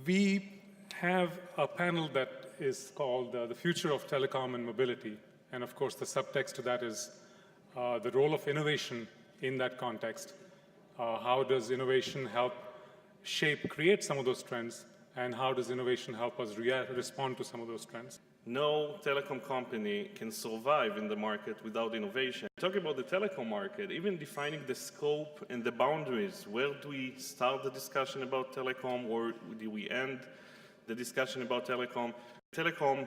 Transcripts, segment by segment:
We have a panel that is called The Future of Telecom and Mobility. And of course, the subtext to that is the role of innovation in that context. How does innovation help create some of those trends? And how does innovation help us respond to some of those trends? No telecom company can survive in the market without innovation. Talking about the telecom market, even defining the scope and the boundaries, where do we start the discussion about telecom, or do we end the discussion about telecom? Telecom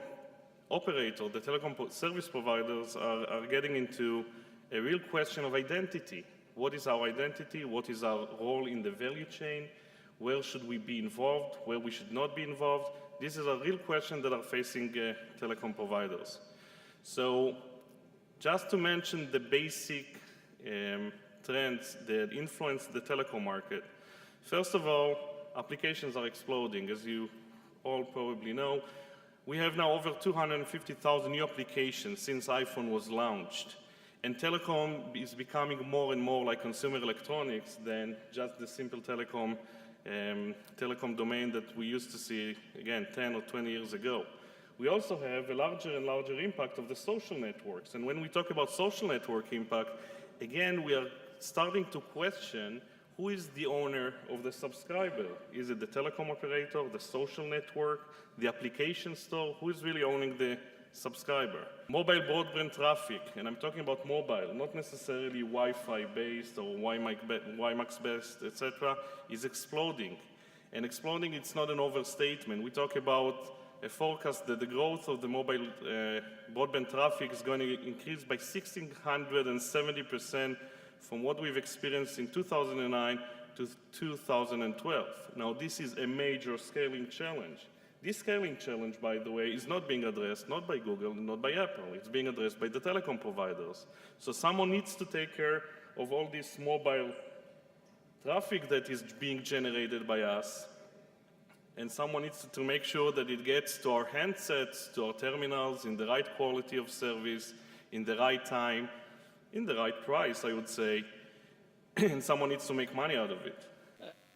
operator, the telecom service providers are getting into a real question of identity. What is our identity? What is our role in the value chain? Where should we be involved? Where we should not be involved? This is a real question that are facing telecom providers. So just to mention the basic trends that influence the telecom market. First of all, applications are exploding. As you all probably know, we have now over 250,000 new applications since iPhone was launched. And telecom is becoming more and more like consumer electronics than just the simple telecom domain that we used to see, again, 10 or 20 years ago. We also have a larger and larger impact of the social networks. And when we talk about social network impact, again, we are starting to question who is the owner of the subscriber. Is it the telecom operator, the social network, the application store? Who is really owning the subscriber? Mobile broadband traffic, and I'm talking about mobile, not necessarily Wi-Fi based or WiMAX based, etc., is exploding. And exploding, it's not an overstatement. We talk about a forecast that the growth of the mobile broadband traffic is going to increase by 1,670% from what we've experienced in 2009 to 2012. Now, this is a major scaling challenge. This scaling challenge, by the way, is not being addressed, not by Google, not by Apple. It's being addressed by the telecom providers. So someone needs to take care of all this mobile traffic that is being generated by us, and someone needs to make sure that it gets to our handsets, to our terminals, in the right quality of service, in the right time, in the right price, I would say, and someone needs to make money out of it.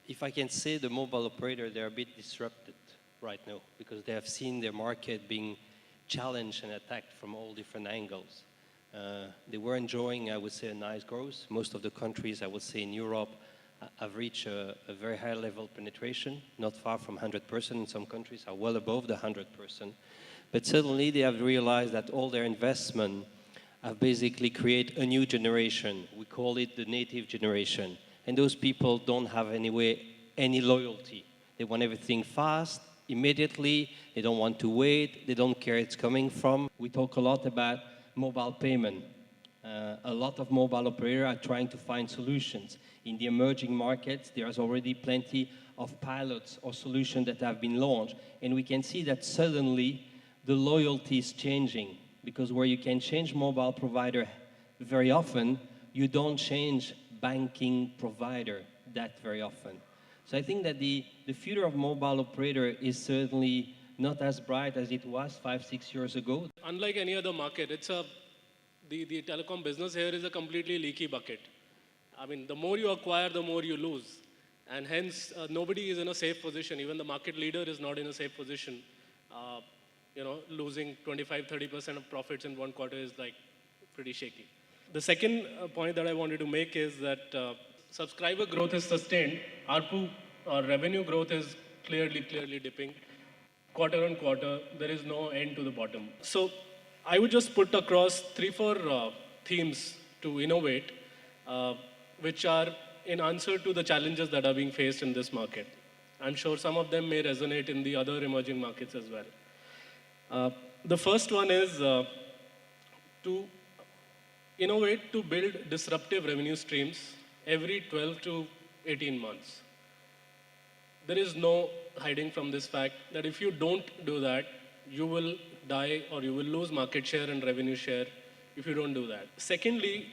If I can say, the mobile operator, they're a bit disrupted right now because they have seen their market being challenged and attacked from all different angles. They were enjoying, I would say, a nice growth. Most of the countries, I would say, in Europe have reached a very high level of penetration, not far from 100%. In some countries are well above the 100%. But suddenly they have realized that all their investment have basically created a new generation. We call it the native generation. And those people don't have any loyalty. They want everything fast, immediately. They don't want to wait. They don't care it's coming from. We talk a lot about mobile payment. A lot of mobile operators are trying to find solutions. In the emerging markets, there's already plenty of pilots or solutions that have been launched. And we can see that suddenly the loyalty is changing, because where you can change mobile provider very often, you don't change banking provider that very often. So I think that the future of mobile operator is certainly not as bright as it was 5-6 years ago. Unlike any other market, the telecom business here is a completely leaky bucket. I mean, the more you acquire, the more you lose. And hence, nobody is in a safe position. Even the market leader is not in a safe position. Losing 25-30% of profits in one quarter is like pretty shaky. The second point that I wanted to make is that subscriber growth is sustained. ARPU, or revenue growth, is clearly dipping. Quarter on quarter, there is no end to the bottom. So I would just put across 3-4 themes to innovate, which are in answer to the challenges that are being faced in this market. I'm sure some of them may resonate in the other emerging markets as well. The first one is to innovate to build disruptive revenue streams every 12 to 18 months. There is no hiding from this fact that if you don't do that, you will die or you will lose market share and revenue share if you don't do that. Secondly,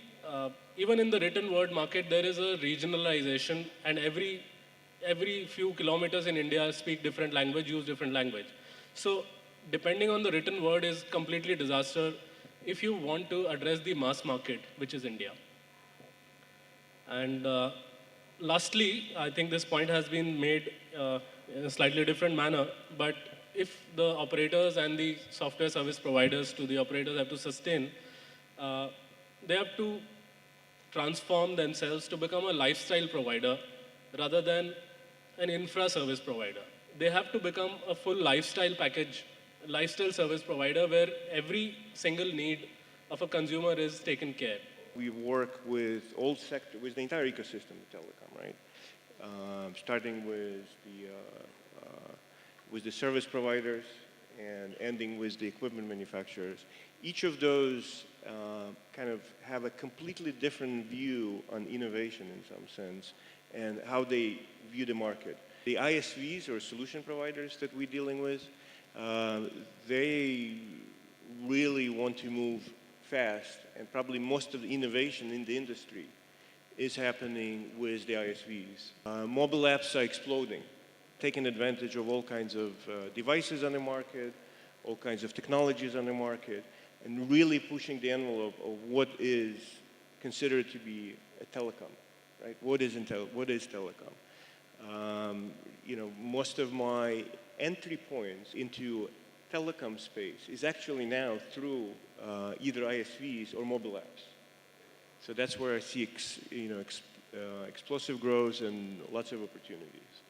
even in the written word market, there is a regionalization, and every few kilometers in India speak different language, use different language. So depending on the written word is completely disaster if you want to address the mass market, which is India. And lastly, I think this point has been made in a slightly different manner. But if the operators and the software service providers to the operators have to sustain, they have to transform themselves to become a lifestyle provider rather than an infra service provider. They have to become a full lifestyle package, lifestyle service provider where every single need of a consumer is taken care. We work with all sector, with the entire ecosystem of telecom, right? Starting with the service providers and ending with the equipment manufacturers. Each of those kind of have a completely different view on innovation in some sense and how they view the market. The ISVs or solution providers that we're dealing with, they really want to move fast, and probably most of the innovation in the industry is happening with the ISVs. Mobile apps are exploding, taking advantage of all kinds of devices on the market, all kinds of technologies on the market, and really pushing the envelope of what is considered to be a telecom, right? What is telecom? Most of my entry points into telecom space is actually now through either ISVs or mobile apps. So that's where I see explosive growth and lots of opportunities.